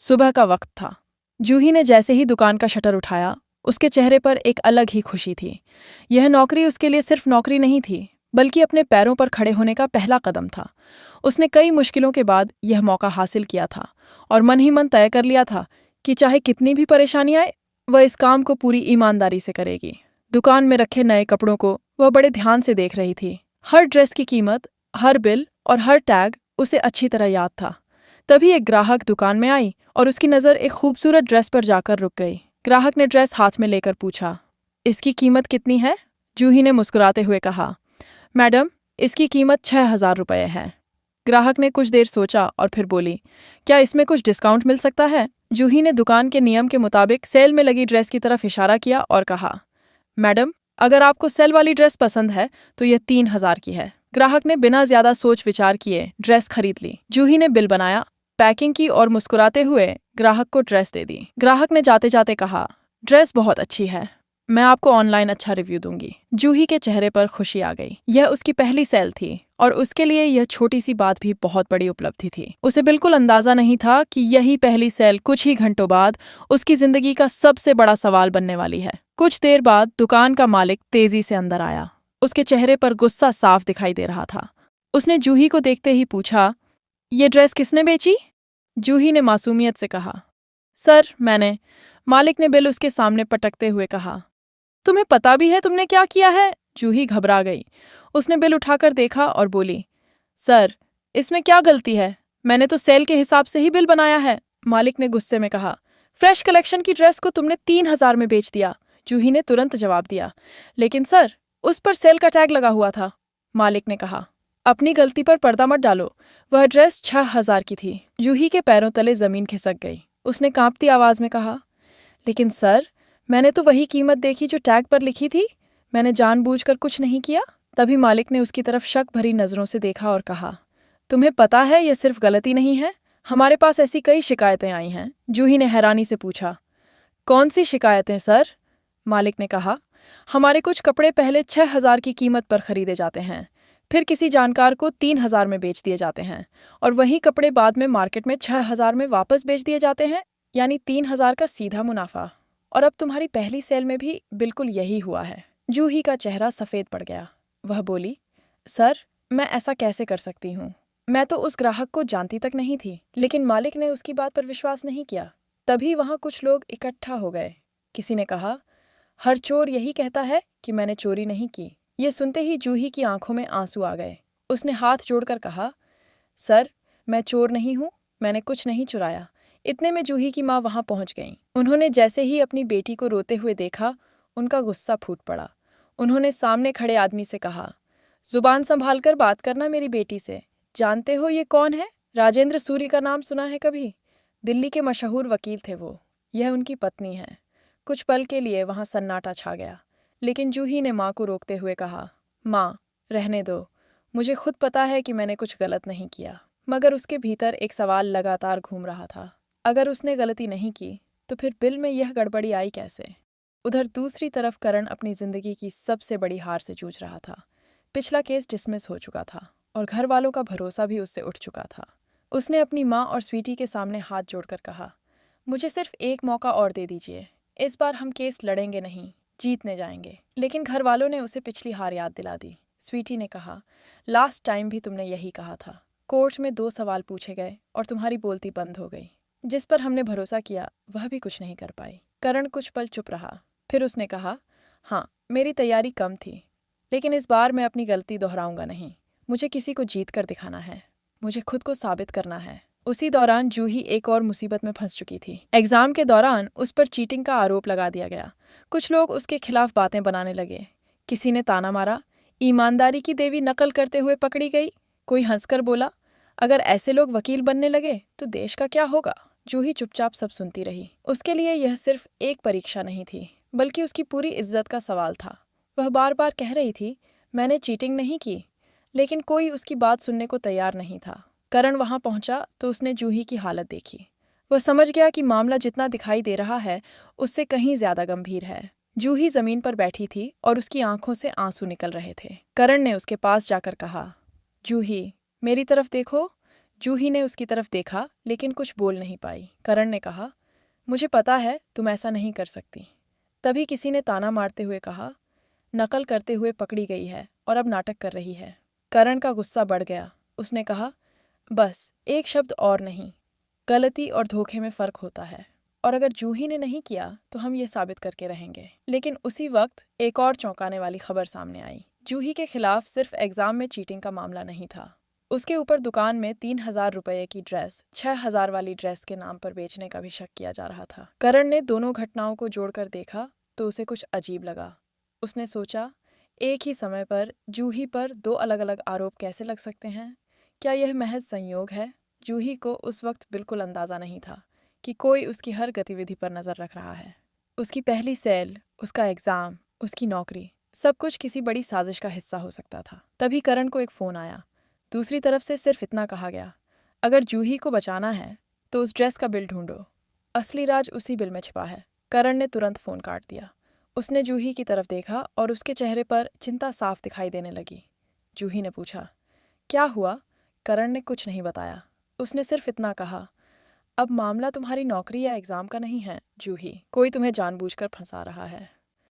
सुबह का वक्त था। जूही ने जैसे ही दुकान का शटर उठाया, उसके चेहरे पर एक अलग ही खुशी थी। यह नौकरी उसके लिए सिर्फ नौकरी नहीं थी, बल्कि अपने पैरों पर खड़े होने का पहला कदम था। उसने कई मुश्किलों के बाद यह मौका हासिल किया था और मन ही मन तय कर लिया था कि चाहे कितनी भी परेशानी आए, वह इस काम को पूरी ईमानदारी से करेगी। दुकान में रखे नए कपड़ों को वह बड़े ध्यान से देख रही थी। हर ड्रेस की कीमत, हर बिल और हर टैग उसे अच्छी तरह याद था। तभी एक ग्राहक दुकान में आई और उसकी नज़र एक खूबसूरत ड्रेस पर जाकर रुक गई। ग्राहक ने ड्रेस हाथ में लेकर पूछा, इसकी कीमत कितनी है? जूही ने मुस्कुराते हुए कहा, मैडम, इसकी कीमत 6,000 रुपये है। ग्राहक ने कुछ देर सोचा और फिर बोली, क्या इसमें कुछ डिस्काउंट मिल सकता है? जूही ने दुकान के नियम के मुताबिक सेल में लगी ड्रेस की तरफ इशारा किया और कहा, मैडम, अगर आपको सेल वाली ड्रेस पसंद है तो यह 3,000 की है। ग्राहक ने बिना ज्यादा सोच विचार किए ड्रेस खरीद ली। जूही ने बिल बनाया, पैकिंग की और मुस्कुराते हुए ग्राहक को ड्रेस दे दी। ग्राहक ने जाते जाते कहा, ड्रेस बहुत अच्छी है, मैं आपको ऑनलाइन अच्छा रिव्यू दूंगी। जूही के चेहरे पर खुशी आ गई। यह उसकी पहली सेल थी और उसके लिए यह छोटी सी बात भी बहुत बड़ी उपलब्धि थी। उसे बिल्कुल अंदाजा नहीं था कि यही पहली सेल कुछ ही घंटों बाद उसकी जिंदगी का सबसे बड़ा सवाल बनने वाली है। कुछ देर बाद दुकान का मालिक तेजी से अंदर आया। उसके चेहरे पर गुस्सा साफ दिखाई दे रहा था। उसने जूही को देखते ही पूछा, ये ड्रेस किसने बेची? जूही ने मासूमियत से कहा, सर, मैंने। मालिक ने बिल उसके सामने पटकते हुए कहा, तुम्हें पता भी है तुमने क्या किया है? जूही घबरा गई। उसने बिल उठाकर देखा और बोली, सर, इसमें क्या गलती है? मैंने तो सेल के हिसाब से ही बिल बनाया है। मालिक ने गुस्से में कहा, फ्रेश कलेक्शन की ड्रेस को तुमने 3,000 में बेच दिया। जूही ने तुरंत जवाब दिया, लेकिन सर, उस पर सेल का टैग लगा हुआ था। मालिक ने कहा, अपनी गलती पर पर्दा मत डालो, वह ड्रेस 6,000 की थी। जूही के पैरों तले जमीन खिसक गई। उसने कांपती आवाज में कहा, लेकिन सर, मैंने तो वही कीमत देखी जो टैग पर लिखी थी, मैंने जानबूझकर कुछ नहीं किया। तभी मालिक ने उसकी तरफ शक भरी नजरों से देखा और कहा, तुम्हें पता है यह सिर्फ गलती नहीं है, हमारे पास ऐसी कई शिकायतें आई हैं। जूही ने हैरानी से पूछा, कौन सी शिकायतें सर? मालिक ने कहा, हमारे कुछ कपड़े पहले 6,000 की कीमत पर खरीदे जाते हैं, फिर किसी जानकार को 3,000 में बेच दिए जाते हैं और वही कपड़े बाद में मार्केट में 6,000 में वापस बेच दिए जाते हैं, यानी 3,000 का सीधा मुनाफा। और अब तुम्हारी पहली सेल में भी बिल्कुल यही हुआ है। जूही का चेहरा सफ़ेद पड़ गया। वह बोली, सर, मैं ऐसा कैसे कर सकती हूँ? मैं तो उस ग्राहक को जानती तक नहीं थी। लेकिन मालिक ने उसकी बात पर विश्वास नहीं किया। तभी वहाँ कुछ लोग इकट्ठा हो गए। किसी ने कहा, हर चोर यही कहता है कि मैंने चोरी नहीं की। ये सुनते ही जूही की आंखों में आंसू आ गए। उसने हाथ जोड़कर कहा, सर, मैं चोर नहीं हूँ, मैंने कुछ नहीं चुराया। इतने में जूही की माँ वहां पहुंच गईं। उन्होंने जैसे ही अपनी बेटी को रोते हुए देखा, उनका गुस्सा फूट पड़ा। उन्होंने सामने खड़े आदमी से कहा, जुबान संभाल कर बात करना मेरी बेटी से। जानते हो ये कौन है? राजेंद्र सूरी का नाम सुना है कभी? दिल्ली के मशहूर वकील थे वो। यह उनकी पत्नी है। कुछ पल के लिए वहां सन्नाटा छा गया, लेकिन जूही ने माँ को रोकते हुए कहा, माँ, रहने दो, मुझे खुद पता है कि मैंने कुछ गलत नहीं किया। मगर उसके भीतर एक सवाल लगातार घूम रहा था, अगर उसने गलती नहीं की तो फिर बिल में यह गड़बड़ी आई कैसे? उधर दूसरी तरफ करण अपनी जिंदगी की सबसे बड़ी हार से जूझ रहा था। पिछला केस डिसमिस हो चुका था और घर वालों का भरोसा भी उससे उठ चुका था। उसने अपनी माँ और स्वीटी के सामने हाथ जोड़कर कहा, मुझे सिर्फ एक मौका और दे दीजिए। इस बार हम केस लड़ेंगे नहीं, जीतने जाएंगे। लेकिन घर वालों ने उसे पिछली हार याद दिला दी। स्वीटी ने कहा, लास्ट टाइम भी तुमने यही कहा था। कोर्ट में 2 सवाल पूछे गए और तुम्हारी बोलती बंद हो गई। जिस पर हमने भरोसा किया वह भी कुछ नहीं कर पाई। करण कुछ पल चुप रहा, फिर उसने कहा, हाँ, मेरी तैयारी कम थी, लेकिन इस बार मैं अपनी गलती दोहराऊंगा नहीं। मुझे किसी को जीत कर दिखाना है, मुझे खुद को साबित करना है। उसी दौरान जूही एक और मुसीबत में फंस चुकी थी। एग्जाम के दौरान उस पर चीटिंग का आरोप लगा दिया गया। कुछ लोग उसके खिलाफ बातें बनाने लगे। किसी ने ताना मारा, ईमानदारी की देवी नकल करते हुए पकड़ी गई। कोई हंसकर बोला, अगर ऐसे लोग वकील बनने लगे तो देश का क्या होगा? जूही चुपचाप सब सुनती रही। उसके लिए यह सिर्फ एक परीक्षा नहीं थी, बल्कि उसकी पूरी इज्जत का सवाल था। वह बार बार कह रही थी, मैंने चीटिंग नहीं की, लेकिन कोई उसकी बात सुनने को तैयार नहीं था। करण वहां पहुंचा तो उसने जूही की हालत देखी। वह समझ गया कि मामला जितना दिखाई दे रहा है उससे कहीं ज्यादा गंभीर है। जूही जमीन पर बैठी थी और उसकी आंखों से आंसू निकल रहे थे। करण ने उसके पास जाकर कहा, जूही, मेरी तरफ देखो। जूही ने उसकी तरफ देखा लेकिन कुछ बोल नहीं पाई। करण ने कहा, मुझे पता है तुम ऐसा नहीं कर सकती। तभी किसी ने ताना मारते हुए कहा, नकल करते हुए पकड़ी गई है और अब नाटक कर रही है। करण का गुस्सा बढ़ गया। उसने कहा, बस एक शब्द और नहीं। गलती और धोखे में फ़र्क होता है, और अगर जूही ने नहीं किया तो हम ये साबित करके रहेंगे। लेकिन उसी वक्त एक और चौंकाने वाली खबर सामने आई। जूही के खिलाफ सिर्फ एग्जाम में चीटिंग का मामला नहीं था, उसके ऊपर दुकान में 3,000 रुपये की ड्रेस 6,000 वाली ड्रेस के नाम पर बेचने का भी शक किया जा रहा था। करण ने दोनों घटनाओं को जोड़कर देखा तो उसे कुछ अजीब लगा। उसने सोचा, एक ही समय पर जूही पर दो अलग अलग आरोप कैसे लग सकते हैं? क्या यह महज संयोग है? जूही को उस वक्त बिल्कुल अंदाज़ा नहीं था कि कोई उसकी हर गतिविधि पर नज़र रख रहा है। उसकी पहली सेल, उसका एग्ज़ाम, उसकी नौकरी, सब कुछ किसी बड़ी साजिश का हिस्सा हो सकता था। तभी करण को एक फ़ोन आया। दूसरी तरफ से सिर्फ इतना कहा गया, अगर जूही को बचाना है तो उस ड्रेस का बिल ढूंढो, असली राज उसी बिल में छिपा है। करण ने तुरंत फ़ोन काट दिया। उसने जूही की तरफ देखा और उसके चेहरे पर चिंता साफ दिखाई देने लगी। जूही ने पूछा, क्या हुआ? करण ने कुछ नहीं बताया। उसने सिर्फ इतना कहा, अब मामला तुम्हारी नौकरी या एग्ज़ाम का नहीं है जूही, कोई तुम्हें जानबूझकर फंसा रहा है।